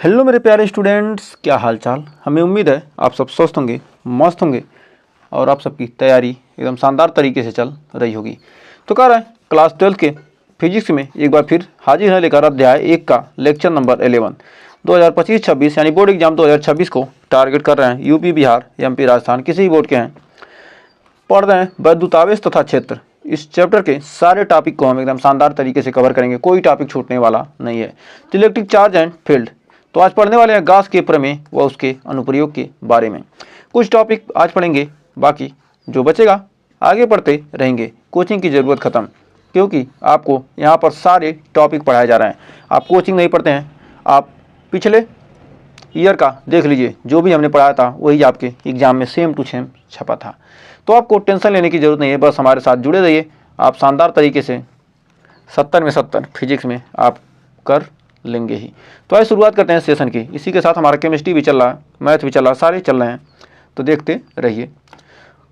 Hello मेरे प्यारे students, क्या हाल चाल। हमें उम्मीद है आप सब स्वस्थ होंगे, मस्त होंगे और आप सबकी तैयारी एकदम शानदार तरीके से चल रही होगी। तो कह रहा है क्लास 12 के फिजिक्स में एक बार फिर हाजिर है लेकर अध्याय 1 का लेक्चर नंबर 11 2025-26 यानी बोर्ड एग्जाम 2026 को टारगेट कर रहे हैं। यूपी, बिहार, एमपी, राजस्थान किसी भी बोर्ड के हैं। पढ़ रहे हैं वैद्युतावेश तथा क्षेत्र। इस चैप्टर के सारे टॉपिक को हम एकदम शानदार तरीके से कवर करेंगे, कोई टॉपिक छूटने वाला नहीं है। तो इलेक्ट्रिक चार्ज एंड फील्ड, तो आज पढ़ने वाले हैं गॉस के प्रमेय व उसके अनुप्रयोग के बारे में। कुछ टॉपिक आज पढ़ेंगे, बाकी जो बचेगा आगे पढ़ते रहेंगे। कोचिंग की ज़रूरत खत्म, क्योंकि आपको यहाँ पर सारे टॉपिक पढ़ाए जा रहे हैं। आप कोचिंग नहीं पढ़ते हैं, आप पिछले ईयर का देख लीजिए, जो भी हमने पढ़ाया था वही आपके एग्जाम में सेम टू सेम छपा था। तो आपको टेंशन लेने की ज़रूरत नहीं है, बस हमारे साथ जुड़े रहिए। आप शानदार तरीके से 70 में 70 फिजिक्स में आप कर लेंगे ही। तो आइए शुरुआत करते हैं सेशन की। इसी के साथ हमारा केमिस्ट्री भी चल रहा है, मैथ भी चल रहा है, सारे चल रहे हैं, तो देखते रहिए।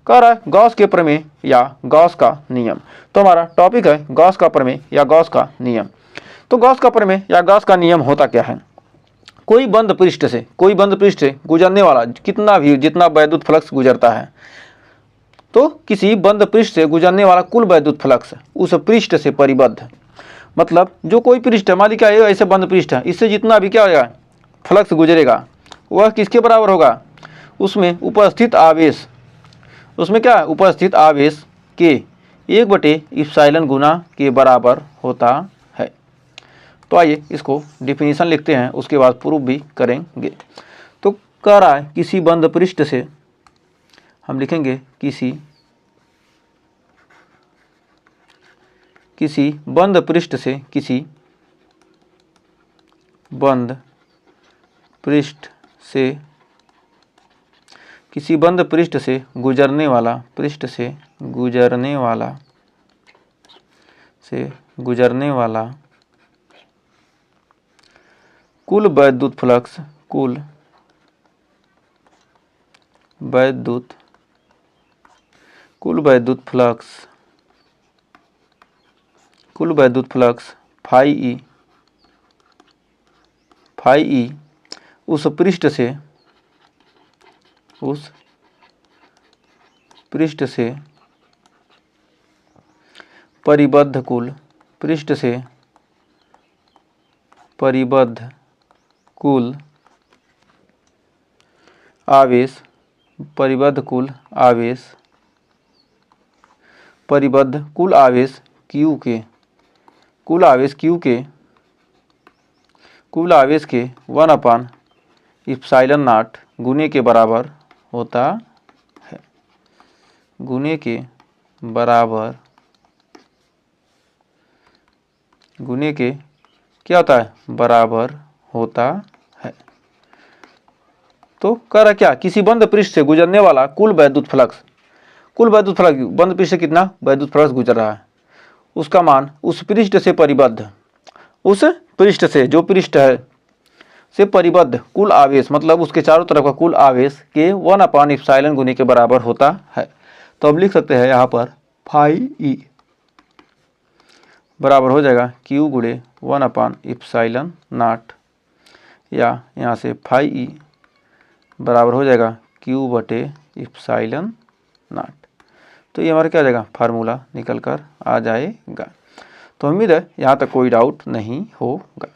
कह रहा है गॉस के प्रमेय या गॉस का नियम। तो हमारा टॉपिक है गॉस का प्रमेय या गॉस का नियम। तो गॉस का प्रमेय या गॉस का नियम होता क्या है? कोई बंद पृष्ठ से गुजरने वाला कितना भी जितना वैद्युत फ्लक्स गुजरता है, तो किसी बंद पृष्ठ से गुजरने वाला कुल वैद्युत फ्लक्स उस पृष्ठ से परिबद्ध, मतलब जो कोई पृष्ठ है, मान लीजिए क्या ऐसे बंद पृष्ठ है, इससे जितना भी क्या होगा फ्लक्स गुजरेगा वह किसके बराबर होगा? उसमें उपस्थित आवेश, उसमें क्या उपस्थित आवेश के 1/ε गुना के बराबर होता है। तो आइए इसको डिफिनीशन लिखते हैं, उसके बाद प्रूफ भी करेंगे। तो कह रहा है किसी बंद पृष्ठ से, हम लिखेंगे किसी बंद पृष्ठ से, किसी बंद पृष्ठ से, किसी बंद पृष्ठ से गुजरने वाला, कुल वैद्युत फ्लक्स, कुल वैद्युत फ्लक्स फाई ई उस पृष्ठ से परिबद्ध कुल आवेश, कुल आवेश के 1/ε0 गुने के बराबर होता है, गुने के क्या होता है? बराबर होता है। तो कह रहा क्या, किसी बंद पृष्ठ से गुजरने वाला कुल वैद्युत फ्लक्स, बंद पृष्ठ से कितना वैद्युत फ्लक्स गुजर रहा है, उसका मान उस पृष्ठ से परिबद्ध, उस पृष्ठ से, जो पृष्ठ है से परिबद्ध कुल आवेश, मतलब उसके चारों तरफ का कुल आवेश के 1/ε गुने के बराबर होता है। तो अब लिख सकते हैं यहाँ पर फाई ई बराबर हो जाएगा Q गुणे 1/ε0, या यहाँ से फाई ई बराबर हो जाएगा Q/ε0। तो ये हमारा क्या हो जाएगा, फार्मूला निकल कर आ जाएगा। तो उम्मीद है यहाँ तक कोई डाउट नहीं होगा।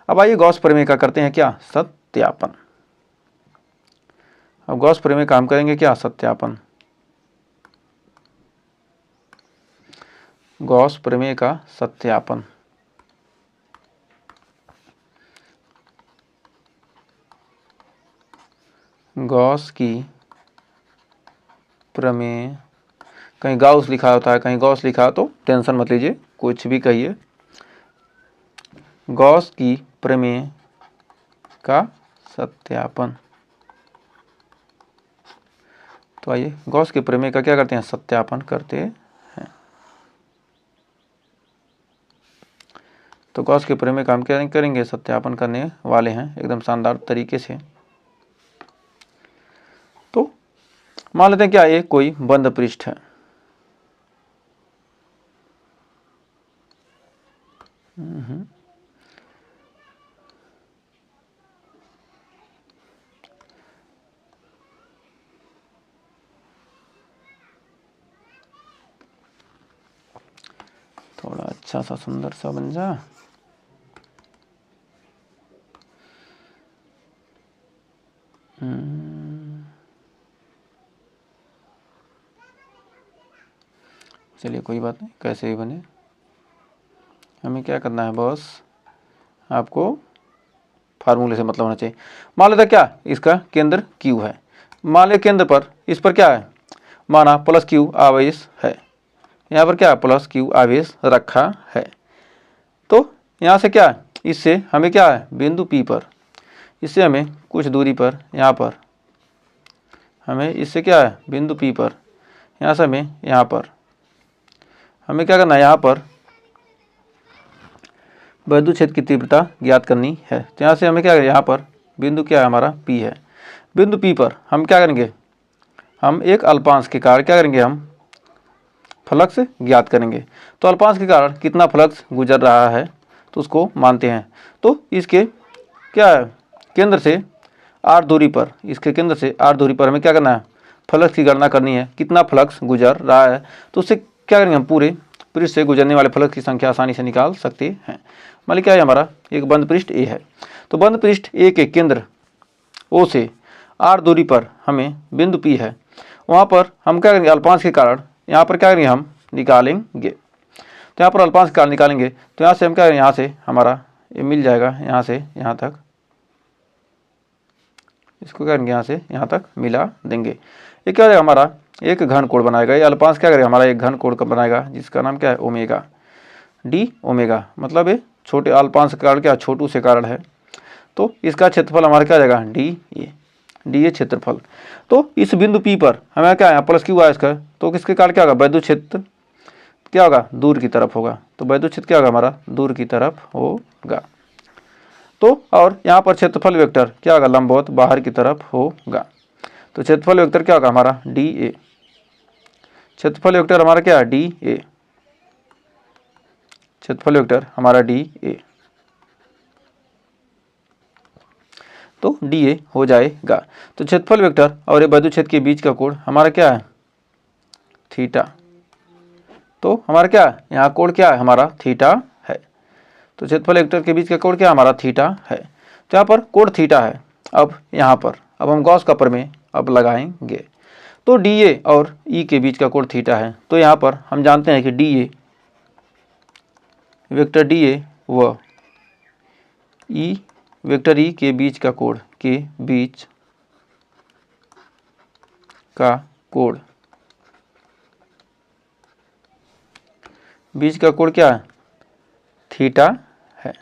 अब आइए गॉस प्रमेय का करते हैं क्या, सत्यापन। अब गॉस प्रमेय का हम करेंगे क्या, सत्यापन। गॉस प्रमेय का सत्यापन। गॉस की प्रमेय, कहीं गॉस लिखा होता है, कहीं गॉस लिखा हो तो टेंशन मत लीजिए, कुछ भी कहिए। गॉस की प्रमेय का सत्यापन। तो आइए गॉस के प्रमेय का क्या करते हैं, सत्यापन करते हैं। तो गॉस के प्रमेय का हम क्या करेंगे, सत्यापन करने वाले हैं एकदम शानदार तरीके से। तो मान लेते हैं क्या, ये कोई बंद पृष्ठ है, अच्छा सा सुंदर सा बन जा। चलिए कोई बात नहीं, कैसे ही बने, हमें क्या करना है बॉस, आपको फार्मूले से मतलब होना चाहिए। मान लेते क्या इसका केंद्र Q है, मान ले केंद्र पर इस पर क्या है, माना प्लस Q आवेश है, यहाँ पर क्या है प्लस Q आवेश रखा है। तो यहाँ से क्या है, इससे हमें क्या है बिंदु P पर, इससे हमें कुछ दूरी पर, यहाँ पर हमें इससे क्या है बिंदु P पर, यहाँ से हमें यहाँ पर हमें क्या करना है, यहाँ पर वैद्युत क्षेत्र की तीव्रता ज्ञात करनी है। तो यहाँ से हमें क्या करें, यहाँ पर बिंदु क्या है हमारा P है, बिंदु P पर हम क्या करेंगे, हम एक अल्पांश के कारण क्या करेंगे, हम फ्लक्स ज्ञात करेंगे। तो अल्पांश के कारण कितना फ्लक्स गुजर रहा है तो उसको मानते हैं। तो इसके क्या है केंद्र से r दूरी पर, इसके केंद्र से r दूरी पर हमें क्या करना है, फ्लक्स की गणना करनी है, कितना फ्लक्स गुजर रहा है। तो उससे क्या करेंगे, हम पूरे पृष्ठ से गुजरने वाले फ्लक्स की संख्या आसानी से निकाल सकते हैं। मान लीजिए क्या है हमारा एक बंद पृष्ठ A है, तो बंद पृष्ठ A के केंद्र O से r दूरी पर हमें बिंदु P है, वहाँ पर हम क्या करेंगे अल्पांश के कारण यहाँ पर क्या करेंगे हम निकालेंगे। तो यहाँ पर अल्पांश के कारण निकालेंगे, तो यहाँ से हम क्या करेंगे, यहाँ से हमारा ये मिल जाएगा, यहाँ से यहाँ तक, इसको करेंगे यहाँ से यहाँ तक मिला देंगे। ये क्या हो जाएगा हमारा एक घन कोण बनाएगा, ये अल्पांश क्या करेगा हमारा एक घन कोण बनाएगा जिसका नाम क्या है ओमेगा, डी ओमेगा, मतलब ये छोटे अल्पांश के कारण क्या छोटू से कारण है। तो इसका क्षेत्रफल हमारा क्या आ जाएगा डी ए क्षेत्रफल। तो इस बिंदु P पर हमें क्या है प्लस Q आया इसका, तो किसके कारण क्या होगा वैद्युत क्षेत्र क्या होगा दूर की तरफ होगा। तो वैद्युत क्षेत्र क्या होगा हमारा दूर की तरफ होगा। तो और यहाँ पर क्षेत्रफल वेक्टर क्या होगा लंबवत बाहर की तरफ होगा। तो क्षेत्रफल वेक्टर क्या होगा हमारा डी ए, क्षेत्रफल वेक्टर हमारा क्या है डी ए, क्षेत्रफल वेक्टर हमारा डी ए, तो डी ए हो जाएगा। तो क्षेत्रफल वेक्टर और ये वैद्युत क्षेत्र के बीच का कोण हमारा क्या है थीटा। तो हमारा क्या है यहाँ कोण क्या है हमारा थीटा है। तो क्षेत्रफल वेक्टर के बीच का कोण क्या हमारा थीटा है। तो यहाँ पर कोण थीटा है। अब यहाँ पर अब हम गॉस का प्रमेय अब लगाएंगे। तो डी ए और ई के बीच का कोण थीटा है। तो यहाँ पर हम जानते हैं कि डी ए वेक्टर डी ए व ई वेक्टर ई के बीच का कोण बीच का कोण क्या है थीटा है।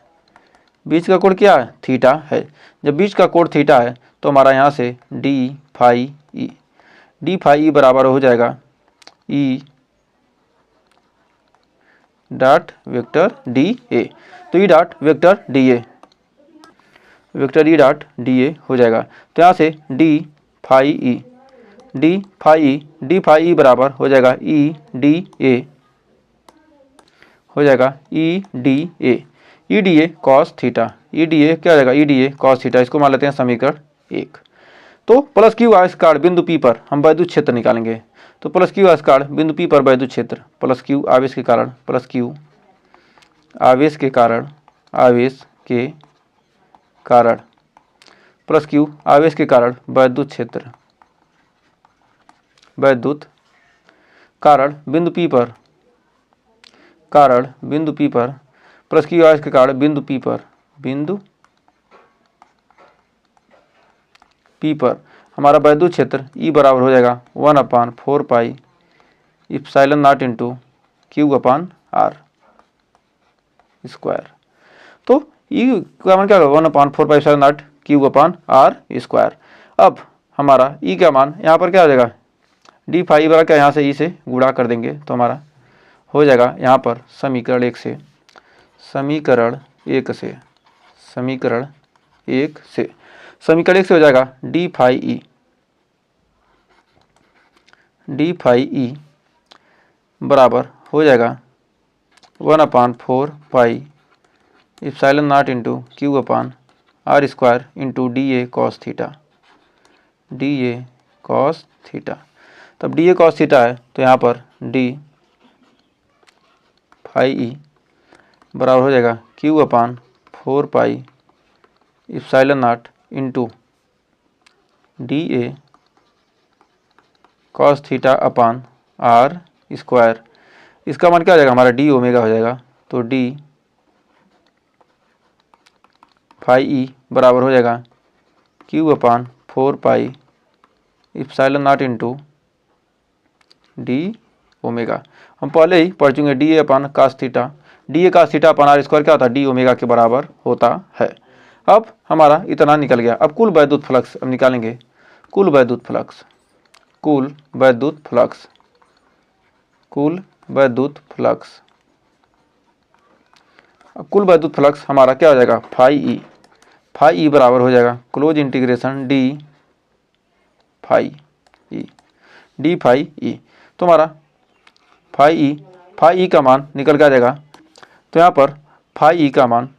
बीच का कोण क्या है थीटा है। जब बीच का कोण थीटा है तो हमारा यहाँ से डी फाई ई बराबर हो जाएगा E dot vector D A. तो E dot vector D A हो जाएगा। तो यहाँ से डी फाई ई बराबर हो जाएगा E D A cos theta. E D ए क्या हो जाएगा E D A cos theta. इसको मान लेते हैं समीकरण 1। तो प्लस क्यू आयस्कार बिंदु P पर हम वैद्युत क्षेत्र निकालेंगे। तो प्लस क्यू आयस्कार बिंदु P पर वैद्युत क्षेत्र प्लस क्यू आवेश के कारण आवेश के कारण वैद्युत क्षेत्र कारण बिंदु P पर प्लस क्यू आवेश के कारण बिंदु P पर हमारा वैद्युत क्षेत्र E बराबर हो जाएगा 1/4 pi epsilon not into Q/R square. तो E का मान क्या होगा 1/4 pi epsilon not Q/R square. अब हमारा E का मान यहाँ पर क्या हो जाएगा डी फाई बराबर क्या यहाँ से E से गुणा कर देंगे तो हमारा हो जाएगा यहाँ पर समीकरण 1 से समीकरण 1 से हो जाएगा डी फाई ई बराबर हो जाएगा 1/4 pi epsilon not into Q/R square into D A cos theta. तब डी ए कॉस थीटा है तो यहाँ पर डी फाई ई बराबर हो जाएगा Q upon 4 pi epsilon not into D A cos theta upon R square. इसका मान क्या हो जाएगा हमारा डी ओमेगा हो जाएगा। तो डी फाई ई बराबर हो जाएगा Q upon 4 pi epsilon not into D omega. हम पहले ही पढ़ चुके हैं D A upon cos theta, D A cos theta upon R square क्या होता है डी ओमेगा के बराबर होता है। अब हमारा इतना निकल गया। अब कुल वैद्युत फ्लक्स अब निकालेंगे। कुल वैद्युत फ्लक्स, कुल वैद्युत फ्लक्स, कुल वैद्युत फ्लक्स, कुल वैद्युत फ्लक्स हमारा क्या हो जाएगा फाई ई। फाई ई बराबर हो जाएगा close integration D phi E, D phi E. तो हमारा फाई ई का मान निकल के आ जाएगा। तो यहाँ पर फाई ई का मान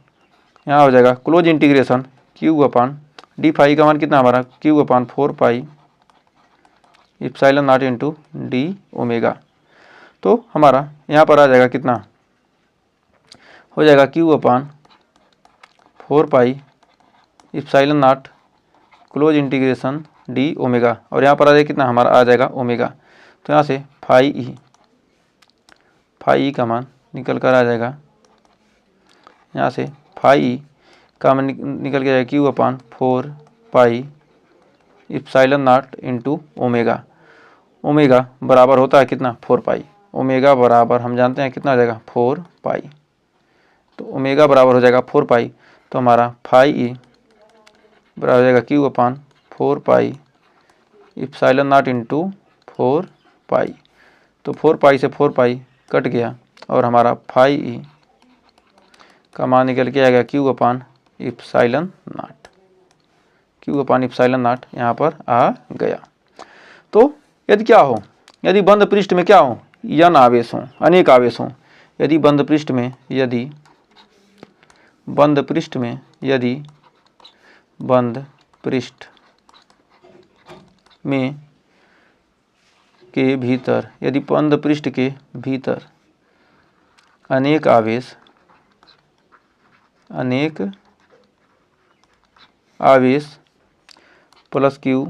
यहाँ हो जाएगा क्लोज इंटीग्रेशन क्यू अपान डी फाई का मान कितना हमारा Q upon 4 pi epsilon not into D omega. तो हमारा यहाँ पर आ जाएगा कितना हो जाएगा Q upon 4 pi epsilon not close integration D omega, और यहाँ पर आ जाएगा कितना हमारा आ जाएगा ओमेगा। तो यहाँ से फाई ई का मान निकल कर आ जाएगा, यहाँ से फाई ई का मान निकल के जाएगा Q upon 4 pi epsilon not into omega. Omega बराबर होता है कितना 4 पाई, ओमेगा बराबर हम जानते हैं कितना हो जाएगा 4 पाई। तो ओमेगा बराबर हो जाएगा 4 पाई। तो हमारा फाई ई बराबर हो जाएगा Q upon 4 pi epsilon not into 4 पाई। तो 4 पाई से 4 पाई कट गया और हमारा फाई ई का मान निकल के आएगा Q upon epsilon not, Q upon epsilon not यहाँ पर आ गया। तो यदि क्या हो, यदि बंद पृष्ठ में क्या हो यन आवेश हो, अनेक आवेश हो, यदि बंद पृष्ठ में यदि बंद पृष्ठ में यदि बंद पृष्ठ में के भीतर, यदि बंद पृष्ठ के भीतर अनेक आवेश plus Q1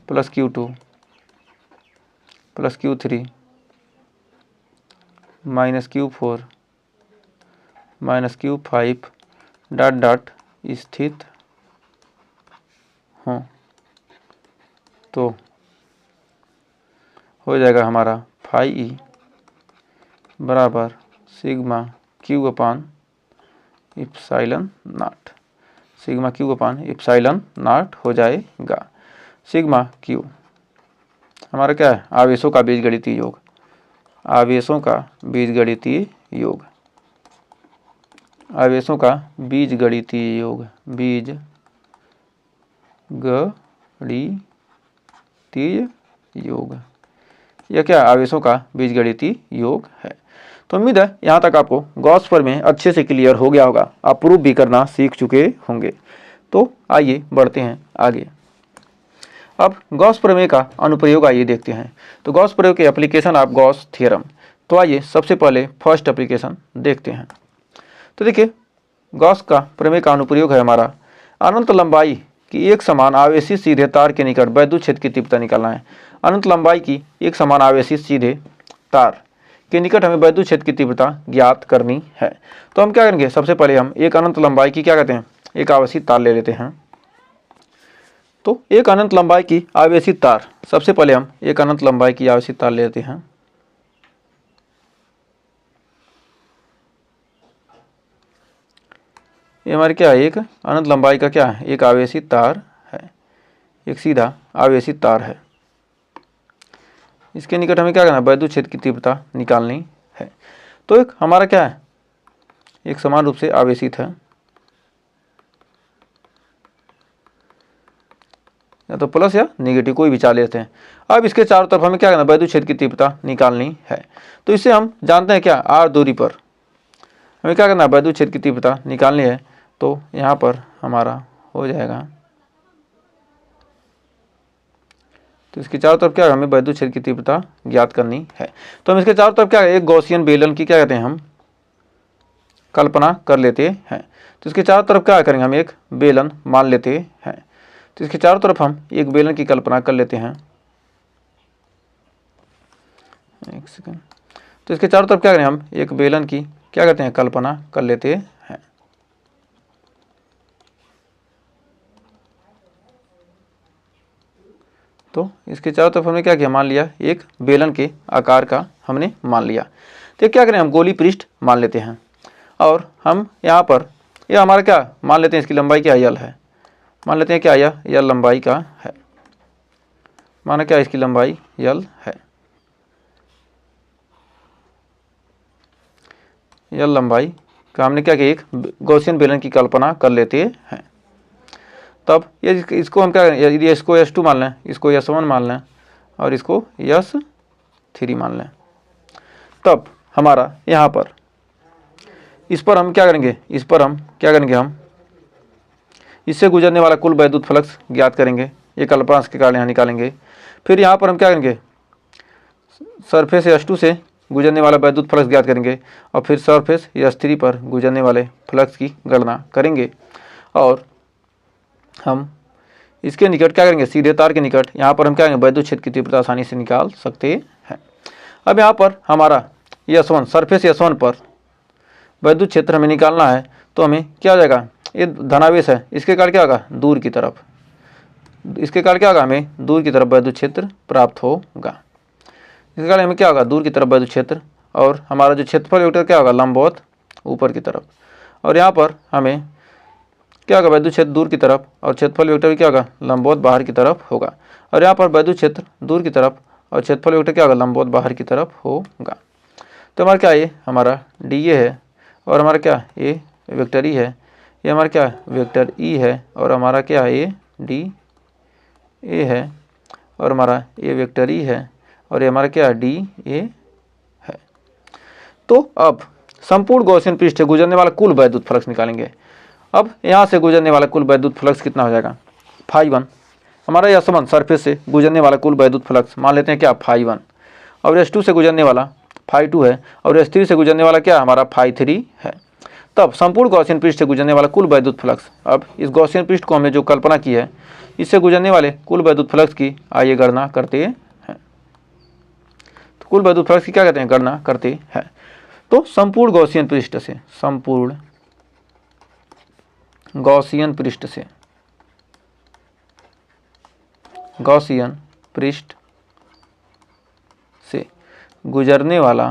plus Q2 plus Q3 minus Q4 minus Q5 dot dot स्थित हों, तो हो जाएगा हमारा फाई ई बराबर sigma Q upon epsilon not, sigma Q upon epsilon not हो जाएगा। सिग्मा क्यू हमारा क्या है आवेशों का बीजगणितीय योग, आवेशों का बीजगणितीय योग, आवेशों का बीजगणितीय योग, बीजगणितीय योग, यह क्या आवेशों का बीजगणितीय योग है। तो उम्मीद है यहाँ तक आपको गॉस प्रमेय अच्छे से क्लियर हो गया होगा, आप प्रूफ भी करना सीख चुके होंगे। तो आइए बढ़ते हैं आगे। अब गॉस प्रमेय का अनुप्रयोग आइए देखते हैं। तो गॉस प्रयोग के एप्लीकेशन ऑफ गॉस थ्योरम। तो आइए सबसे पहले फर्स्ट एप्लीकेशन देखते हैं। तो देखिए गॉस का प्रमेय का अनुप्रयोग है हमारा अनंत लंबाई की एक समान आवेशित सीधे तार के निकट वैद्युत क्षेत्र की तीव्रता निकालना है। अनंत लंबाई की एक समान आवेशित सीधे तार के निकट हमें वैद्युत क्षेत्र की तीव्रता ज्ञात करनी है। तो हम क्या करेंगे, सबसे पहले हम एक अनंत लंबाई की क्या कहते हैं एक आवेशित तार ले लेते हैं। तो एक अनंत लंबाई की आवेशित तार, सबसे पहले हम एक अनंत लंबाई की आवेशित तार लेते हैं। ये हमारी क्या है एक अनंत लंबाई का क्या है एक आवेशित तार है, एक सीधा आवेशित तार है। इसके निकट हमें क्या करना है वैद्युत क्षेत्र की तीव्रता निकालनी है। तो एक हमारा क्या है एक समान रूप से आवेशित है, या तो प्लस या नेगेटिव कोई भी चार्ज लेते हैं। अब इसके चारों तरफ हमें क्या करना वैद्युत क्षेत्र की तीव्रता निकालनी है। तो इससे हम जानते हैं क्या आर दूरी पर हमें क्या करना है वैद्युत क्षेत्र की तीव्रता निकालनी है। तो यहाँ पर हमारा हो जाएगा तो इसके चारों तरफ क्या है, हमें वैद्युत क्षेत्र की तीव्रता ज्ञात करनी है। तो हम इसके चारों तरफ क्या है, एक गॉसियन बेलन की क्या कहते हैं हम कल्पना कर लेते हैं। तो इसके चारों तरफ क्या करेंगे, हम एक बेलन मान लेते हैं। तो इसके चारों तरफ हम एक बेलन की कल्पना कर लेते हैं। एक सेकंड। तो इसके चारों तरफ क्या करें, हम एक बेलन की क्या कहते हैं कल्पना कर लेते हैं। तो इसके चारों तरफ हमने क्या किया, मान लिया एक बेलन के आकार का हमने मान लिया। तो क्या करें, हम गोली पृष्ठ मान लेते हैं और हम यहाँ पर यह हमारा क्या मान लेते हैं, इसकी लंबाई क्या यल है, मान लेते हैं क्या यह लंबाई का है, माना क्या इसकी लंबाई यल है, यल लंबाई का हमने क्या किया, एक गॉसियन बेलन की कल्पना कर लेते हैं। तब ये इसको हम क्या करें, यदि इसको S2 मान लें, इसको S1 मान लें और इसको S3 मान लें, तब हमारा यहाँ पर इस पर हम क्या करेंगे, इस पर हम क्या करेंगे, हम इससे गुजरने वाला कुल वैद्युत फ्लक्स ज्ञात करेंगे, ये कल्पना के कारण यहाँ निकालेंगे। फिर यहाँ पर हम क्या करेंगे, सरफेस S2 से गुजरने वाला वैद्युत फ्लक्स ज्ञात करेंगे और फिर सरफेस S3 पर गुजरने वाले फ्लक्स की गणना करेंगे। और हम इसके निकट क्या करेंगे, सीधे तार के निकट यहाँ पर हम क्या करेंगे, वैद्युत क्षेत्र की तीव्रता आसानी से निकाल सकते हैं। अब यहाँ पर हमारा S1 सरफेस S1 पर वैद्युत क्षेत्र हमें निकालना है। तो हमें क्या हो जाएगा, ये धनावेश है, इसके कारण क्या होगा, दूर की तरफ, इसके कारण क्या होगा, हमें दूर की तरफ वैद्युत क्षेत्र प्राप्त होगा। इसके कारण हमें क्या होगा, दूर की तरफ वैद्युत क्षेत्र, और हमारा जो क्षेत्रफल वेक्टर क्या होगा, लंबवत ऊपर की तरफ। और यहाँ पर हमें क्या होगा, वैद्युत क्षेत्र दूर की तरफ और क्षेत्रफल वेक्टर भी क्या होगा, लंबवत बाहर की तरफ होगा। और यहाँ पर वैद्युत क्षेत्र दूर की तरफ और क्षेत्रफल वेक्टर क्या होगा, लंबवत बाहर की तरफ होगा। तो हमारा क्या ये हमारा DA है और हमारा क्या ये वेक्टर E है, ये हमारा क्या वेक्टर E है और हमारा क्या ये DA है और हमारा ये वेक्टर E है और ये हमारा क्या DA है। तो अब संपूर्ण गॉसियन पृष्ठ से गुजरने वाला कुल वैद्युत फ्लक्स निकालेंगे। अब यहाँ से गुजरने वाला कुल वैद्युत फ्लक्स कितना हो जाएगा, φ1 हमारा S1 सरफेस से गुजरने वाला कुल वैद्युत फ्लक्स मान लेते हैं क्या φ1, और S2 से गुजरने वाला φ2 है और S3 से गुजरने वाला क्या हमारा φ3 है। तब संपूर्ण गॉसियन पृष्ठ से गुजरने वाला कुल वैद्युत फ्लक्स, अब इस गॉसियन पृष्ठ को हमने जो कल्पना की है इससे गुजरने वाले कुल वैद्युत फ्लक्स की आइए गणना करते हैं। तो कुल वैद्युत फ्लक्स की क्या कहते हैं, गणना करते हैं। तो संपूर्ण गॉसियन पृष्ठ से, संपूर्ण गॉसियन पृष्ठ से, गॉसियन पृष्ठ से गुजरने वाला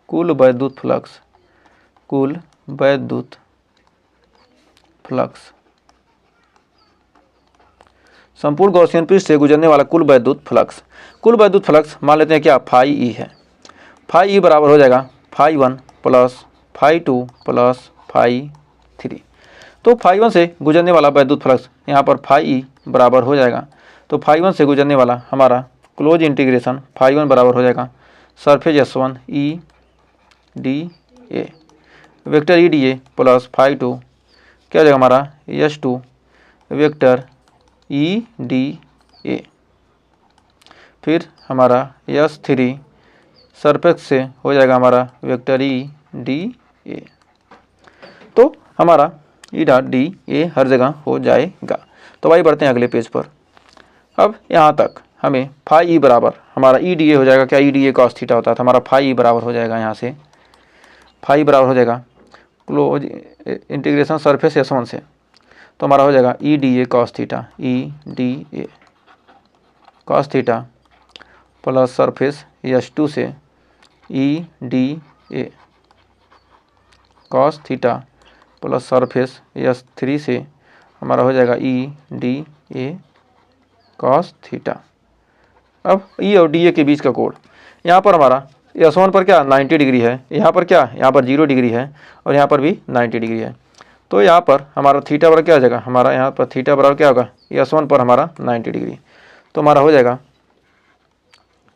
कुल वैद्युत फ्लक्स, कुल वैद्युत फ्लक्स, संपूर्ण गॉसियन पृष्ठ से गुजरने वाला कुल वैद्युत फ्लक्स मान लेते हैं क्या φE है। φE बराबर हो जाएगा φ1 प्लस φ2 प्लस φ3। तो φ1 से गुजरने वाला वैद्युत फ्लक्स यहाँ पर φE बराबर हो जाएगा। तो φ1 से गुजरने वाला हमारा क्लोज इंटीग्रेशन φ1 बराबर हो जाएगा surface S1 EDA vector EDA plus φ2 क्या हो जाएगा हमारा S2 वेक्टर EDA, फिर हमारा S3 सरफेस से हो जाएगा हमारा वेक्टर EDA। तो हमारा EDA हर जगह हो जाएगा। तो भाई बढ़ते हैं अगले पेज पर। अब यहाँ तक हमें φE बराबर हमारा EDA हो जाएगा, क्या EDA cos थीटा होता था, हमारा φE बराबर हो जाएगा, यहाँ से φE बराबर हो जाएगा क्लोज इंटीग्रेशन सरफेस S1 से, तो हमारा हो जाएगा EDA cos theta, EDA cos theta plus surface S2 से EDA cos theta plus surface S3 से हमारा हो जाएगा EDA cos थीटा। अब E और DA के बीच का कोण, यहाँ पर हमारा S1 पर क्या 90 डिग्री है, यहाँ पर क्या, यहाँ पर 0 डिग्री है और यहाँ पर भी 90 डिग्री है। तो यहाँ पर हमारा थीटा बराबर क्या हो जाएगा, हमारा यहाँ पर थीटा बराबर क्या होगा, S1 पर हमारा 90 डिग्री, तो हमारा हो जाएगा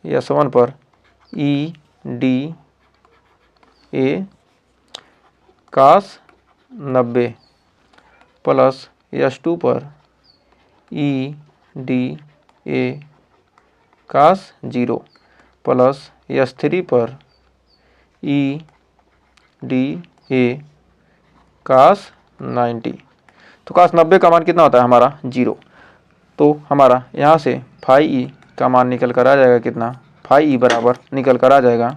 S1 पर EDA cos 90 प्लस S2 पर ई D A cos 0 plus S3 पर ई डी ए कास 90। तो कास 90 का मान कितना होता है हमारा 0। तो हमारा यहाँ से फाई ई का मान निकल कर आ जाएगा कितना, फाई ई बराबर निकल कर आ जाएगा,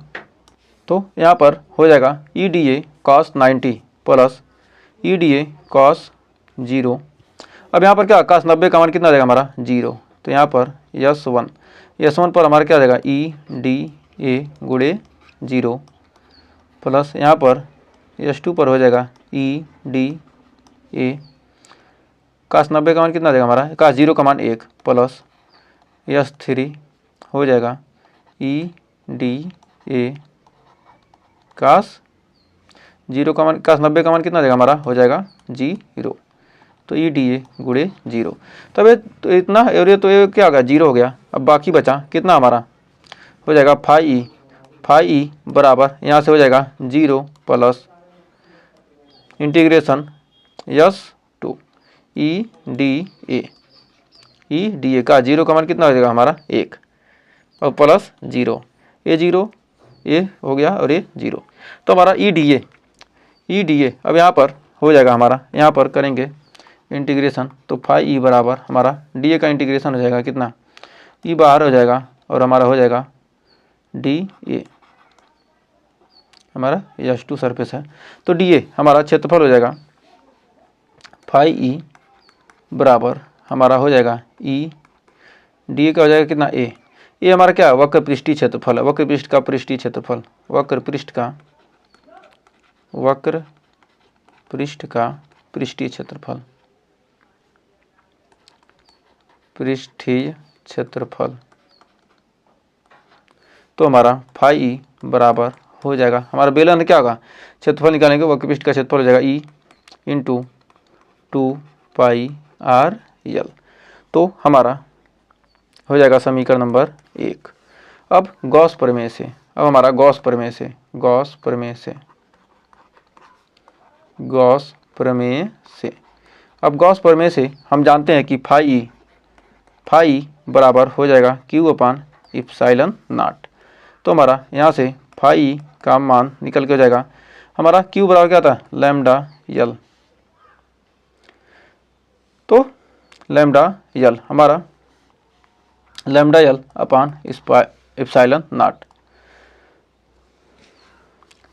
तो यहाँ पर हो जाएगा E D A cos 90 plus E D A cos 0। अब यहाँ पर क्या कास 90 का मान कितना आ जाएगा हमारा 0। तो यहाँ पर S1 पर हमारा क्या आ जाएगा ई डी ए गुणे 0 प्लस यहाँ पर S2 पर हो जाएगा ई डी ए कास 90 का मान कितना आ जाएगा हमारा, कास 0 का मान 1 प्लस S3 हो जाएगा ई डी ए कास 0 का मान, कास 90 का मान कितना आ जाएगा हमारा हो जाएगा 0। तो ई डी ए गुणे 0। तब ये तो इतना और ये क्या होगा 0 हो गया। अब बाकी बचा कितना हमारा हो जाएगा फाई ई बराबर यहाँ से हो जाएगा 0 प्लस इंटीग्रेशन S2 ई डी ए का 0 का मान कितना हो जाएगा हमारा 1 और प्लस 0, ये 0 ये हो गया और ये 0। तो हमारा ई डी ए अब यहाँ पर हो जाएगा हमारा, यहाँ पर करेंगे इंटीग्रेशन तो फाई ई बराबर हमारा डी ए का इंटीग्रेशन हो जाएगा कितना, ई बाहर हो जाएगा और हमारा हो जाएगा डी ए, हमारा S2 सरफेस है। तो डी ए हमारा क्षेत्रफल हो जाएगा फाई ई बराबर हमारा हो जाएगा ई डी ए का हो जाएगा कितना ए हमारा क्या वक्र पृष्ठीय क्षेत्रफल है, वक्र पृष्ठ का पृष्ठीय क्षेत्रफल, वक्र पृष्ठ का पृष्ठीय क्षेत्रफल, पृष्ठीय क्षेत्रफल। तो हमारा फाई ई बराबर हो जाएगा हमारा बेलन क्या होगा, क्षेत्रफल निकालने के वक्र पृष्ठ का क्षेत्रफल हो जाएगा ई इंटू 2 पाई आर एल। तो हमारा हो जाएगा समीकरण नंबर 1। अब गॉस प्रमेय से, अब हमारा गॉस प्रमेय से हम जानते हैं कि फाई ई बराबर हो जाएगा क्यू अपान इप्सिलॉन नॉट। तो हमारा यहाँ से फाई ई का मान निकल के हो जाएगा हमारा क्यू बराबर क्या था लैम्डा एल। तो लैम्डा एल हमारा lambda L upon epsilon not,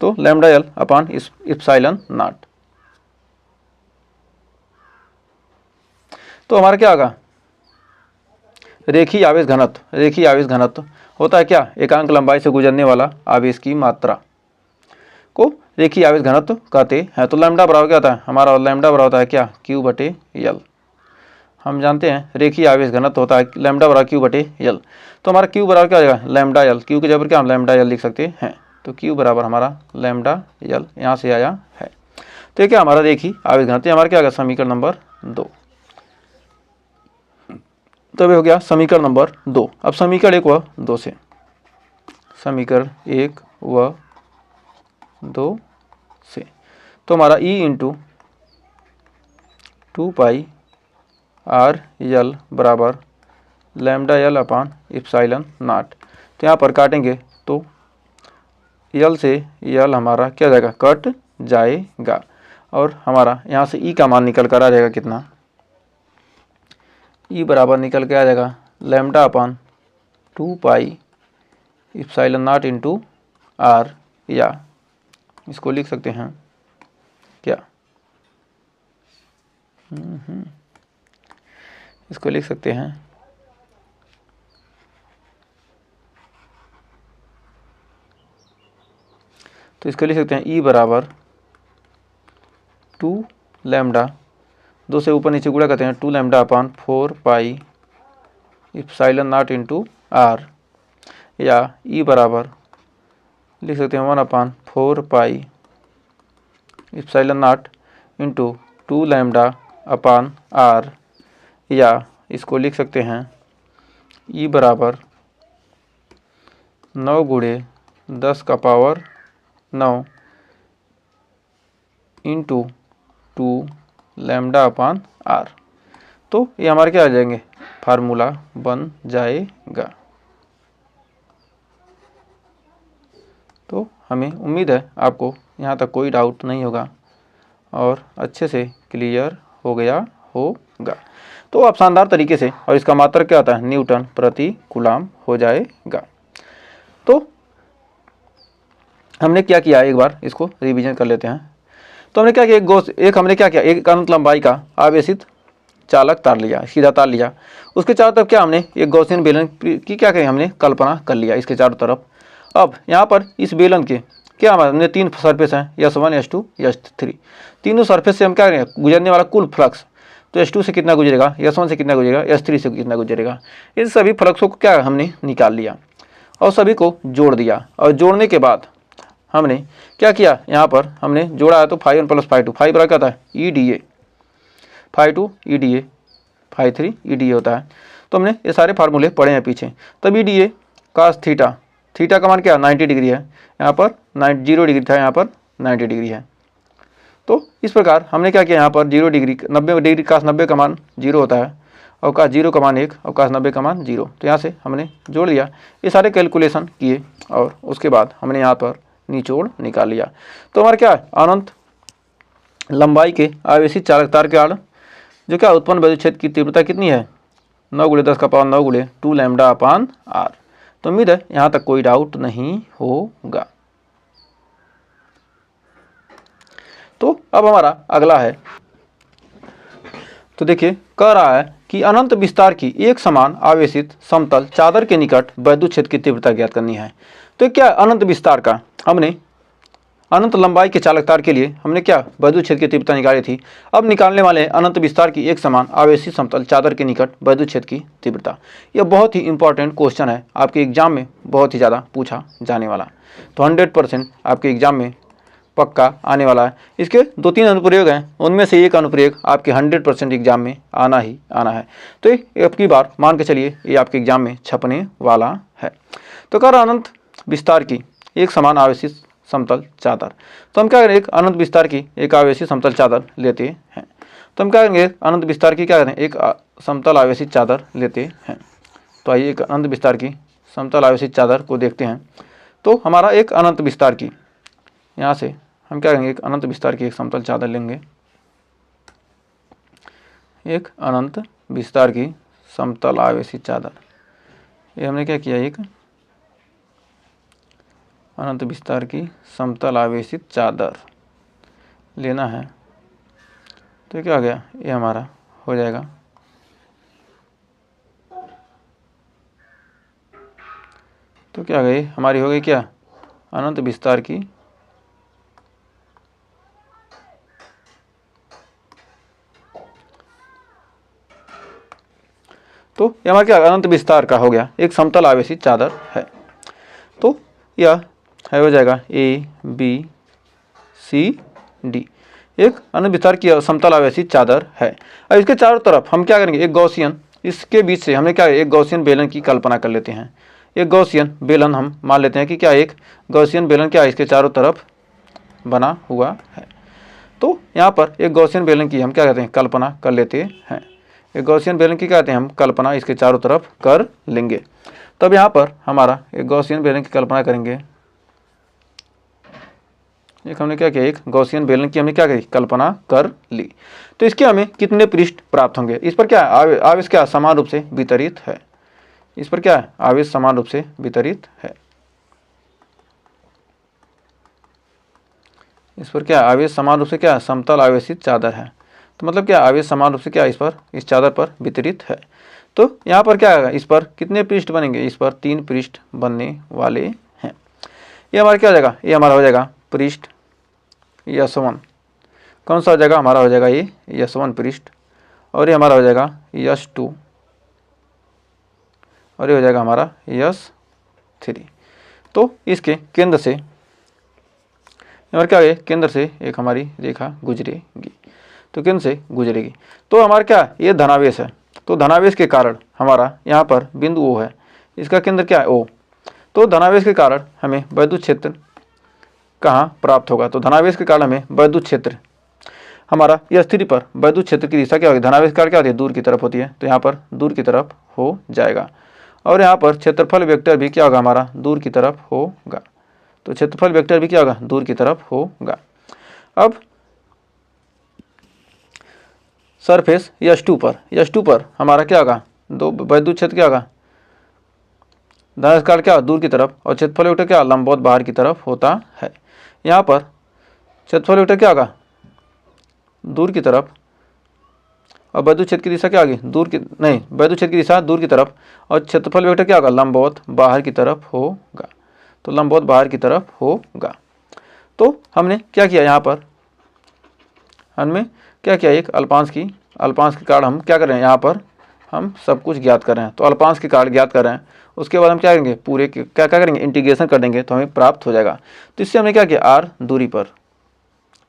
तो lambda L upon epsilon not. तो हमारा क्या होगा रेखीय आवेश घनत्व होता है क्या, एकांक लंबाई से गुजरने वाला आवेश की मात्रा को रेखीय आवेश घनत्व कहते हैं। तो लैम्डा बराबर क्या होता है हमारा, लैम्डा बराबर होता है क्या क्यू बटे एल। हम जानते हैं रेखीय आवेश घनत्व होता है लैम्डा बराबर क्यू बटे एल। तो हमारा क्यू बराबर क्या हो जाएगा लैम्डा एल, क्यू के जगह क्या हम लैम्डा एल लिख सकते हैं। तो क्यू बराबर हमारा लैम्डा एल यहाँ से आया है। तो ये क्या हमारा रेखीय आवेश घनत्व हमारा क्या होगा समीकरण नंबर 2। तो ये हो गया समीकरण नंबर 2। अब समीकरण 1 व 2 से, समीकरण 1 व 2 से तो हमारा ई इंटू 2 पाई आर एल बराबर lambda L upon epsilon not. तो यहाँ पर काटेंगे तो एल से एल हमारा क्या जाएगा कट जाएगा और हमारा यहाँ से ई का मान निकल कर आ जाएगा कितना, ई बराबर निकल के आ जाएगा lambda upon 2 pi epsilon not into R, या इसको लिख सकते हैं क्या इसको लिख सकते हैं तो इसको लिख सकते हैं ई बराबर 2 लैम्डा, 2 से ऊपर नीचे गुणा करते हैं 2 lambda upon 4 pi epsilon not into R, या ई बराबर लिख सकते हैं 1 upon 4 pi epsilon not into 2 lambda upon R, या इसको लिख सकते हैं ई बराबर 9 गुणे 10 का power 9 into 2 lambda upon R. तो ये हमारे क्या आ जाएंगे, फार्मूला बन जाएगा। तो हमें उम्मीद है आपको यहाँ तक कोई डाउट नहीं होगा और अच्छे से क्लियर हो गया होगा। तो आप शानदार तरीके से, और इसका मात्रक क्या होता है, न्यूटन प्रति कूलाम हो जाएगा। तो हमने क्या किया, एक बार इसको रिवीजन कर लेते हैं। तो हमने क्या किया, हमने क्या किया, एक अनंत लंबाई का आवेशित चालक तार लिया, सीधा तार लिया, उसके चारों तरफ क्या हमने एक गॉसियन बेलन की क्या करें, हमने कल्पना कर लिया इसके चारों तरफ। अब यहाँ पर इस बेलन के क्या हमने 3 सरफेस हैं, S1 S2 S3। तीनों सरफेस से हम क्या करेंगे, गुजरने वाला कुल फ्लक्स, तो S2 से कितना गुजरेगा, S1 से कितना गुजरेगा, S3 से कितना गुजरेगा, इन सभी फ्लक्सों को क्या हमने निकाल लिया और सभी को जोड़ दिया। और जोड़ने के बाद हमने क्या किया, यहाँ पर हमने जोड़ा है तो φ1 + φ2, फाई बराबर क्या होता है EDA, φ2 EDA, φ3 EDA होता है। तो हमने ये सारे फार्मूले पढ़े हैं पीछे। तब EDA cos थीटा, थीटा का मान क्या 90 डिग्री है, यहाँ पर 0 डिग्री था, यहाँ पर 90 डिग्री है। तो इस प्रकार हमने क्या किया, यहाँ पर 0 डिग्री 90 डिग्री cos 90 का मान 0 होता है, और cos 0 का मान 1 और cos 90 का मान 0। तो यहाँ से हमने जोड़ लिया, ये सारे कैलकुलेशन किए और उसके बाद हमने यहाँ पर निचोड़ निकाल लिया। तो हमारा क्या है, अनंत लंबाई के आवेशित चालक तार के आड़ जो क्या उत्पन्न विद्युत क्षेत्र की तीव्रता कितनी है, 9 × 10⁻⁹ × 2 लैम्डा अपान आर। तो उम्मीद है यहाँ तक कोई डाउट नहीं होगा। तो अब हमारा अगला है, तो देखिए कह रहा है कि अनंत विस्तार की एक समान आवेशित समतल चादर के निकट विद्युत क्षेत्र की तीव्रता ज्ञात करनी है। तो क्या अनंत विस्तार का हमने अनंत लंबाई के चालक तार के लिए हमने क्या विद्युत क्षेत्र की तीव्रता निकाली थी। अब निकालने वाले अनंत विस्तार की एक समान आवेशित समतल चादर के निकट विद्युत क्षेत्र की तीव्रता। यह बहुत ही इंपॉर्टेंट क्वेश्चन है, आपके एग्जाम में बहुत ही ज़्यादा पूछा जाने वाला। तो 100% आपके एग्जाम में पक्का आने वाला है। इसके 2-3 अनुप्रयोग हैं, उनमें से एक अनुप्रयोग आपके 100% एग्जाम में आना ही आना है। तो अब की बार मान के चलिए ये आपके एग्जाम में छपने वाला है। तो कह रहा अनंत विस्तार की एक समान आवेशित समतल चादर। तो हम क्या करें, एक अनंत विस्तार की एक आवेशित समतल चादर लेते हैं। तो हम क्या करेंगे, अनंत विस्तार की क्या करें, एक समतल आवेशित चादर लेते हैं। तो आइए एक अनंत विस्तार की समतल आवेशित चादर को देखते हैं। तो हमारा एक अनंत विस्तार की, यहाँ से हम क्या करेंगे, एक अनंत विस्तार की एक समतल चादर लेंगे, एक अनंत विस्तार की समतल आवेशित चादर। ये हमने क्या किया, एक अनंत विस्तार की समतल आवेशित चादर लेना है। तो क्या हो गया, ये हमारा हो जाएगा, तो क्या गई हमारी हो गई क्या, अनंत विस्तार की तो ये हमारा क्या अनंत विस्तार का हो गया, एक समतल आवेशित चादर है। तो यह है हो जाएगा ABCD, एक अनंत विस्तार की समतल आवेशित चादर है। अब इसके चारों तरफ हम क्या करेंगे, एक गॉसियन, इसके बीच से हमने क्या एक गॉसियन बेलन की कल्पना कर लेते हैं। एक गॉसियन बेलन हम मान लेते हैं कि क्या एक गॉसियन बेलन क्या इसके चारों तरफ बना हुआ है। तो यहाँ पर एक गॉसियन बेलन की हम क्या कहते हैं, कल्पना कर लेते हैं। एक गॉसियन बेलन की क्या कहते हैं, हम कल्पना इसके चारों तरफ कर लेंगे। तब यहाँ पर हमारा एक गॉसियन बेलन की कल्पना करेंगे, एक हमने क्या किया, एक गॉसियन बेलन की हमने क्या करी, कल्पना कर ली। तो इसके हमें कितने पृष्ठ प्राप्त होंगे, इस पर क्या आवेश क्या समान रूप से वितरित है, इस पर क्या है, आवेश समान रूप से वितरित है, इस पर क्या आवेश समान रूप से क्या समतल आवेशित चादर है। तो मतलब क्या आवेश समान रूप से क्या इस पर, इस चादर पर वितरित है। तो यहाँ पर क्या आएगा, इस पर कितने पृष्ठ बनेंगे, इस पर 3 पृष्ठ बनने वाले हैं। ये हमारा क्या हो जाएगा, ये हमारा हो जाएगा पृष्ठ S1, कौन सा हो जाएगा हमारा, हो जाएगा ये S1 पृष्ठ, और ये हमारा हो जाएगा S2, और ये हो जाएगा हमारा S3। तो इसके केंद्र से हमारे क्या है, केंद्र से एक हमारी रेखा गुजरेगी, तो केंद्र से गुजरेगी। तो हमारा क्या ये धनावेश है, तो धनावेश के कारण हमारा यहाँ पर बिंदु O है, इसका केंद्र क्या है O। तो धनावेश के कारण हमें विद्युत क्षेत्र कहाँ प्राप्त होगा, तो धनावेश के कारण हमें विद्युत क्षेत्र हमारा यह स्थिति पर वैद्युत क्षेत्र की दिशा क्या होगी, धनावेश कार्य क्या होती है, दूर की तरफ होती है, तो यहाँ पर दूर की तरफ हो जाएगा। और यहाँ पर क्षेत्रफल वेक्टर भी क्या होगा, हमारा दूर की तरफ होगा। तो क्षेत्रफल वेक्टर भी क्या होगा, दूर की तरफ होगा। अब सरफेस S2 पर हमारा क्या होगा, दो वैद्युत क्षेत्र क्या होगा, धनावेश कार्य क्या दूर की तरफ, और क्षेत्रफल वेक्टर क्या लंबवत बाहर की तरफ होता है। यहाँ पर क्षेत्रफल वेक्टर क्या होगा, दूर की तरफ, और वैद्युत क्षेत्र की दिशा क्या होगी, वैद्युत क्षेत्र की दिशा दूर की तरफ, और क्षेत्रफल वेक्टर क्या होगा, लंबवत बाहर की तरफ होगा। तो लंबवत बाहर की तरफ होगा। तो हमने क्या किया, यहाँ पर हमने क्या किया, एक अल्पांश के कारण हम क्या कर रहे हैं, यहाँ पर हम सब कुछ ज्ञात कर रहे हैं। तो अल्पांश के कारण ज्ञात कर रहे हैं, उसके बाद हम क्या करेंगे, पूरे क्या करेंगे, इंटीग्रेशन कर देंगे तो हमें प्राप्त हो जाएगा। तो इससे हमने क्या किया, आर दूरी पर,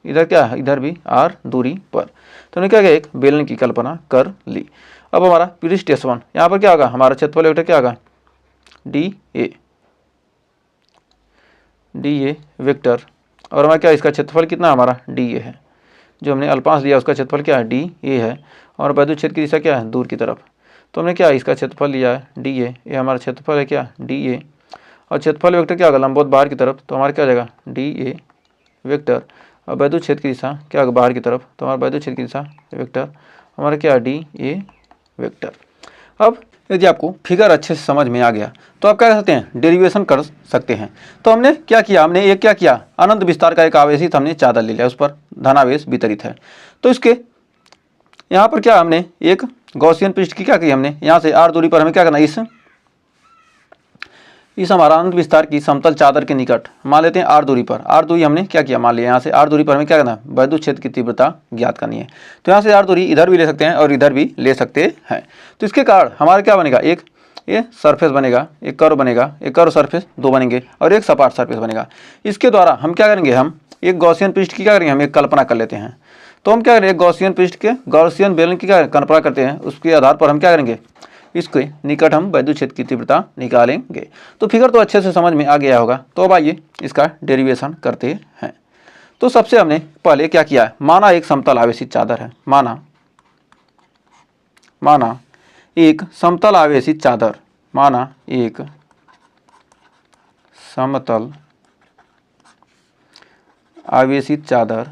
इधर क्या है, इधर भी आर दूरी पर, तो हमने क्या किया, एक बेलन की कल्पना कर ली। अब हमारा पृष्ठ S1 यहाँ पर क्या होगा, हमारा क्षेत्रफल वेक्टर क्या होगा, डी ए वेक्टर, और हमारा क्या, इसका क्षेत्रफल कितना हमारा DA है, जो हमने अल्पांश लिया उसका क्षेत्रफल क्या है, DA है, और वैद्युत क्षेत्र की दिशा क्या है, दूर की तरफ। तो हमने क्या, इसका क्षेत्रफल लिया है DA, ये हमारा क्षेत्रफल है क्या, DA, और क्षेत्रफल वेक्टर क्या होगा, लंबवत बाहर की तरफ, तो हमारा क्या हो जाएगा, DA वेक्टर, और वैद्युत क्षेत्र की दिशा क्या होगा, बाहर की तरफ, तो हमारा वैद्युत क्षेत्र की दिशा वेक्टर हमारा क्या है, DA वेक्टर। अब यदि आपको फिगर अच्छे से समझ में आ गया तो आप क्या कर सकते हैं, डेरिवेशन कर सकते हैं। तो हमने क्या किया, हमने एक क्या किया, अनंत विस्तार का एक आवेशित हमने चादर ले लिया, उस पर धनावेश वितरित है। तो इसके यहाँ पर क्या, हमने एक गॉसियन पृष्ठ की क्या की, हमने यहाँ से r दूरी पर हमें क्या करना, इस हमारा अनंत विस्तार की समतल चादर के निकट मान लेते हैं r दूरी पर, r दूरी हमने क्या किया, मान लिया यहाँ से r दूरी पर हमें क्या करना है, वैद्युत क्षेत्र की तीव्रता ज्ञात करनी है। तो यहाँ से r दूरी इधर भी ले सकते हैं और इधर भी ले सकते हैं। तो इसके कारण हमारा क्या बनेगा, एक ये सरफेस बनेगा, एक कर्व बनेगा, एक कर्व सरफेस दो बनेंगे, और एक सपाट सरफेस बनेगा। इसके द्वारा हम क्या करेंगे, हम एक गॉसियन पृष्ठ की क्या करेंगे, हम एक कल्पना कर लेते हैं। तो हम क्या करेंगे, गॉसियन पृष्ठ के गॉसियन बेलन की क्या कल्पना करते हैं, उसके आधार पर हम क्या करेंगे, इसके निकट हम वैद्युत क्षेत्र की तीव्रता निकालेंगे। तो फिगर तो अच्छे से समझ में आ गया होगा। तो अब आइए इसका डेरिवेशन करते हैं। तो सबसे हमने पहले क्या किया है, माना एक समतल आवेशित चादर है, माना एक समतल आवेशित चादर, माना एक समतल आवेशित चादर,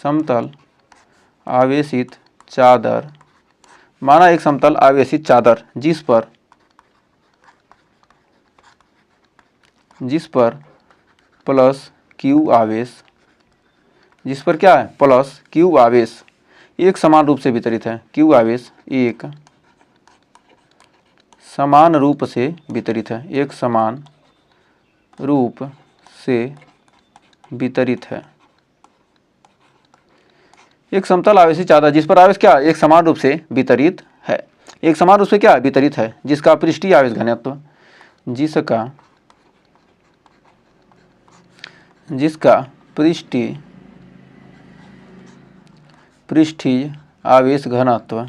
समतल आवेशित चादर, माना एक समतल आवेशित चादर जिस पर प्लस Q आवेश, जिस पर क्या है, प्लस Q आवेश एक समान रूप से वितरित है, Q आवेश एक समान रूप से वितरित है, एक समान रूप से वितरित है। एक समतल आवेशित चादर जिस पर आवेश क्या, एक समान रूप से वितरित है, एक समान रूप से क्या वितरित है, जिसका पृष्ठीय आवेश घनत्व, जिसका पृष्ठीय आवेश घनत्व,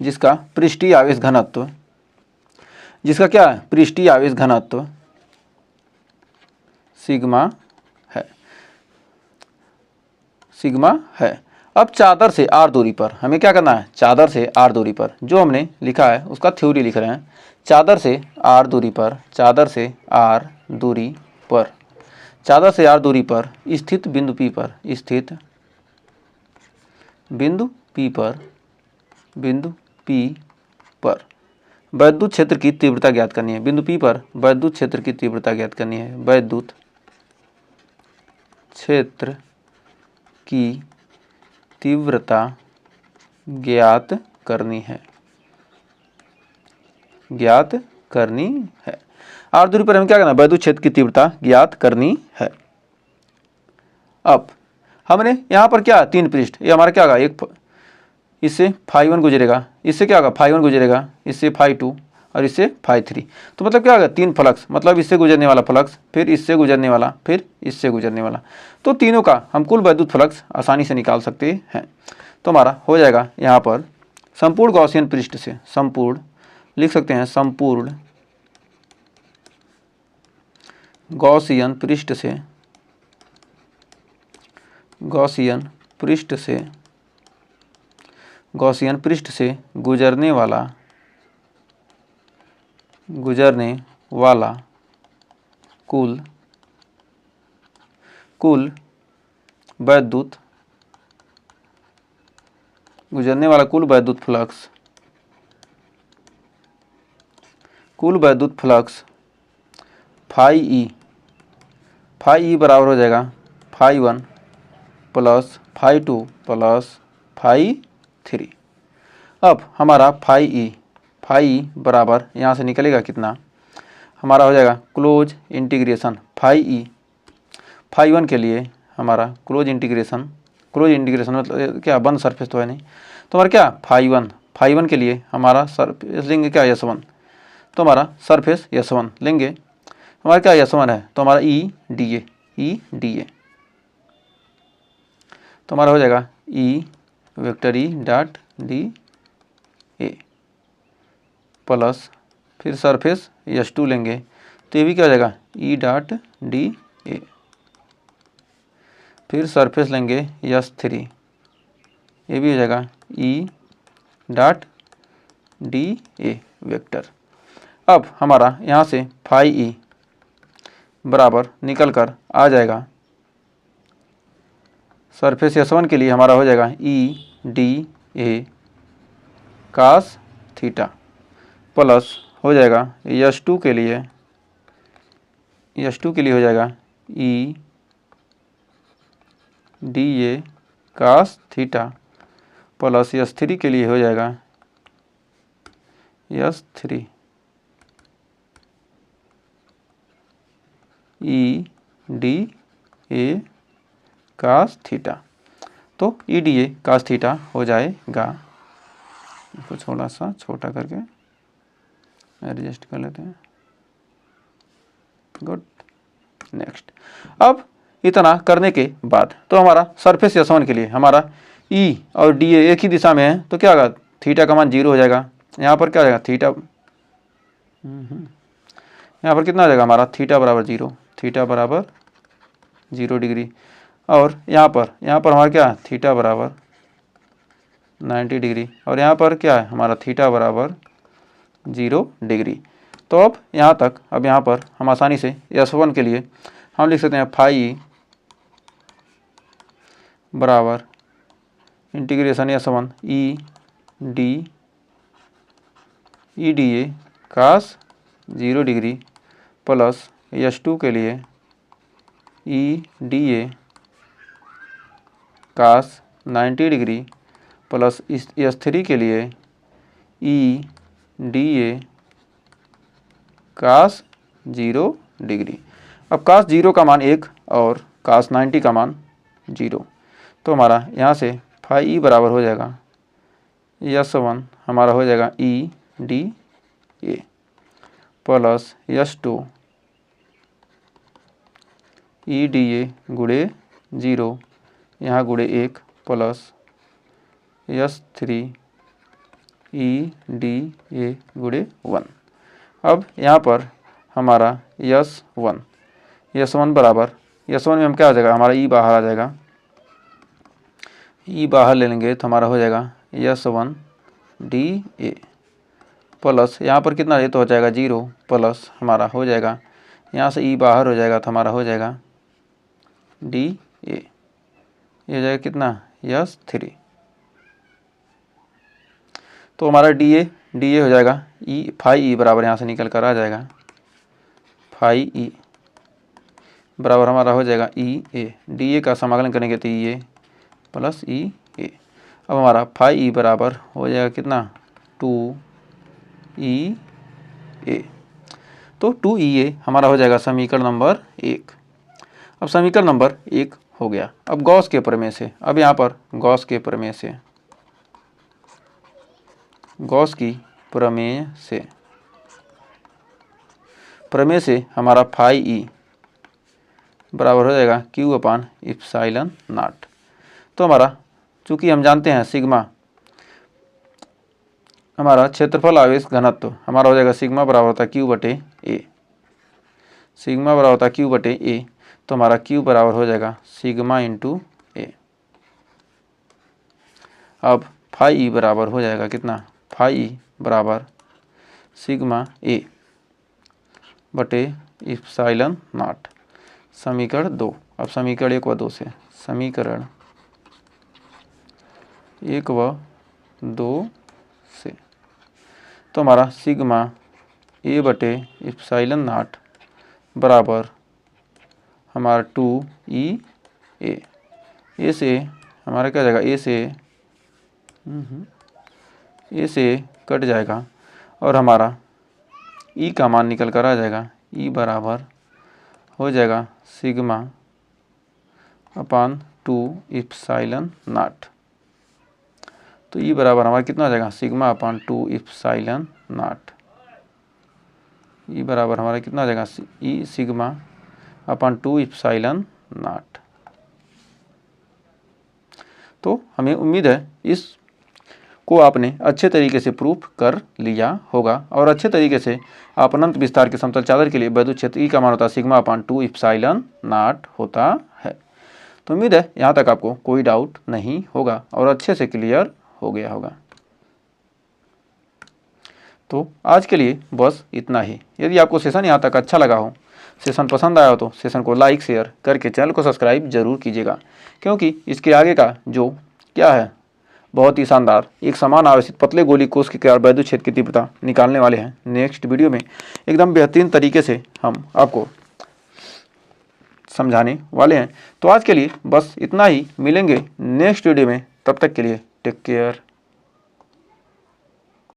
जिसका पृष्ठीय आवेश घनत्व, जिसका क्या है, पृष्ठीय आवेश घनत्व सिग्मा है। अब चादर से r दूरी पर हमें क्या करना है, चादर से r दूरी पर जो हमने लिखा है उसका थ्योरी लिख रहे हैं। चादर से r दूरी पर, चादर से r दूरी पर स्थित बिंदु P पर वैद्युत क्षेत्र की तीव्रता ज्ञात करनी है। बिंदु P पर वैद्युत क्षेत्र की तीव्रता ज्ञात करनी है, वैद्युत क्षेत्र की तीव्रता ज्ञात करनी है, r दूरी पर हमें क्या करना है, वैद्युत क्षेत्र की तीव्रता ज्ञात करनी है। अब हमने यहाँ पर क्या, तीन पृष्ठ, ये हमारा क्या होगा, एक इससे φ1 गुजरेगा, इससे क्या होगा φ1 गुजरेगा, इससे φ2 और इससे φ3। तो मतलब क्या होगा, तीन फ्लक्स, मतलब इससे गुजरने वाला फ्लक्स, फिर इससे गुजरने वाला, फिर इससे गुजरने वाला। तो तीनों का हम कुल वैद्युत फ्लक्स आसानी से निकाल सकते हैं। तो हमारा हो जाएगा यहाँ पर संपूर्ण गॉसियन पृष्ठ से, संपूर्ण लिख सकते हैं, संपूर्ण गॉसियन पृष्ठ से गुजरने वाला कुल वैद्युत फ्लक्स फाई ई बराबर हो जाएगा phi 1 plus phi 2 plus phi 3। अब हमारा फाई ई बराबर यहाँ से निकलेगा कितना, हमारा हो जाएगा क्लोज इंटीग्रेशन फाई 1 के लिए हमारा क्लोज इंटीग्रेशन मतलब क्या, बंद सरफेस तो है नहीं, तो हमारा क्या फाई 1 के लिए हमारा सरफेस लेंगे क्या S1, तो हमारा सरफेस S1 लेंगे, हमारा क्या S1 है, तो हमारा ई डी ए तो हमारा हो जाएगा E vector E dot D A plus फिर सरफेस S2 लेंगे, तो ये भी क्या हो जाएगा ई डॉट डी ए, फिर सरफेस लेंगे S3, ये भी हो जाएगा E dot D A vector. अब हमारा यहाँ से फाई ई बराबर निकल कर आ जाएगा, सरफेस S1 के लिए हमारा हो जाएगा E D A cos theta plus हो जाएगा S2 के लिए हो जाएगा E D A cos theta plus S3 के लिए हो जाएगा S3 E D A cos theta. तो ई डी ए कास थीटा हो जाएगा, इसको थोड़ा सा छोटा करके एडजस्ट कर लेते हैं। Good, next. अब इतना करने के बाद तो हमारा सरफेस S1 के लिए हमारा ई और डी ए एक ही दिशा में है, तो क्या होगा, थीटा का मान 0 हो जाएगा। यहाँ पर क्या हो जाएगा थीटा, यहाँ पर कितना हो जाएगा हमारा थीटा बराबर 0 डिग्री, और यहाँ पर हमारा क्या थीटा बराबर 90 डिग्री, और यहाँ पर क्या है हमारा थीटा बराबर 0 डिग्री। तो अब यहाँ तक, अब यहाँ पर हम आसानी से S1 के लिए हम लिख सकते हैं फाई बराबर integration S1 E D A cos 0 degree plus S2 के लिए E D A cos 90 degree plus S3 के लिए E D A cos 0 degree. अब कास 0 का मान 1 और कास 90 का मान 0, तो हमारा यहाँ से फाई ई बराबर हो जाएगा S1 हमारा हो जाएगा ई डी ए प्लस S2 ई डी ए गुणे 0 यहाँ गुणे 1 प्लस S3 ई डी ए गुणे 1। अब यहाँ पर हमारा S1 बराबर, S1 में हम क्या आ जाएगा, हमारा ई बाहर आ जाएगा, ई बाहर ले लेंगे तो हमारा हो जाएगा S1 डी ए प्लस यहाँ पर कितना, ये तो हो जाएगा 0 प्लस हमारा हो जाएगा, यहाँ से ई बाहर हो जाएगा तो हमारा हो जाएगा डी ए, ये हो जाएगा कितना S3, तो हमारा डी ए हो जाएगा ई फाई ई बराबर यहाँ से निकल कर आ जाएगा फाई ई बराबर हमारा हो जाएगा ई ए, डी ए का समाकलन करेंगे तो ई ए प्लस ई ए। अब हमारा फाई ई बराबर हो जाएगा कितना 2 ई ए, तो 2 ई ए हमारा हो जाएगा समीकरण नंबर 1। अब समीकरण नंबर 1 हो गया। अब गॉस के प्रमेय से, अब यहाँ पर गॉस की प्रमेय से हमारा फाई ई बराबर हो जाएगा Q अपान इप्सिलॉन नॉट। तो हमारा चूंकि हम जानते हैं सिग्मा हमारा क्षेत्रफल आवेश घनत्व हमारा हो जाएगा सिग्मा बराबर होता है Q बटे A। सिग्मा बराबर होता है क्यू बटे ए, तो हमारा क्यू बराबर हो जाएगा सिग्मा इंटू ए। अब फाई ई बराबर हो जाएगा कितना, फाई ई बराबर सिग्मा ए बटे इप्सिलॉन नॉट, समीकरण 2। अब समीकरण 1 व 2 से, समीकरण 1 व 2 से, तो हमारा सिग्मा ए बटे इप्सिलॉन नॉट बराबर हमारा 2E ए, ए से हमारा क्या जाएगा, ए से कट जाएगा और हमारा ई का मान निकल कर आ जाएगा, ई बराबर हो जाएगा सिग्मा अपान 2 इप्सिलॉन नॉट। तो ई बराबर हमारा कितना हो जाएगा, सिग्मा अपान 2 इप्सिलॉन नॉट। ई बराबर हमारा कितना हो जाएगा, ई सिग्मा अपान 2 इप्सिलॉन नॉट। तो हमें उम्मीद है इस को आपने अच्छे तरीके से प्रूफ कर लिया होगा और अच्छे तरीके से आप अनंत विस्तार के समतल चादर के लिए वैद्युत क्षेत्र ई का मान होता है सिग्मा अपान 2 इप्सिलॉन नॉट होता है। तो उम्मीद है यहाँ तक आपको कोई डाउट नहीं होगा और अच्छे से क्लियर हो गया होगा। तो आज के लिए बस इतना ही। यदि आपको सेशन यहाँ तक अच्छा लगा हो, सेशन पसंद आया हो, तो सेशन को लाइक शेयर करके चैनल को सब्सक्राइब जरूर कीजिएगा, क्योंकि इसके आगे का जो क्या है बहुत ही शानदार एक समान आवेशित पतले गोली कोश के कारण वैद्युत क्षेत्र की तीव्रता निकालने वाले हैं। नेक्स्ट वीडियो में एकदम बेहतरीन तरीके से हम आपको समझाने वाले हैं। तो आज के लिए बस इतना ही, मिलेंगे नेक्स्ट वीडियो में, तब तक के लिए टेक केयर।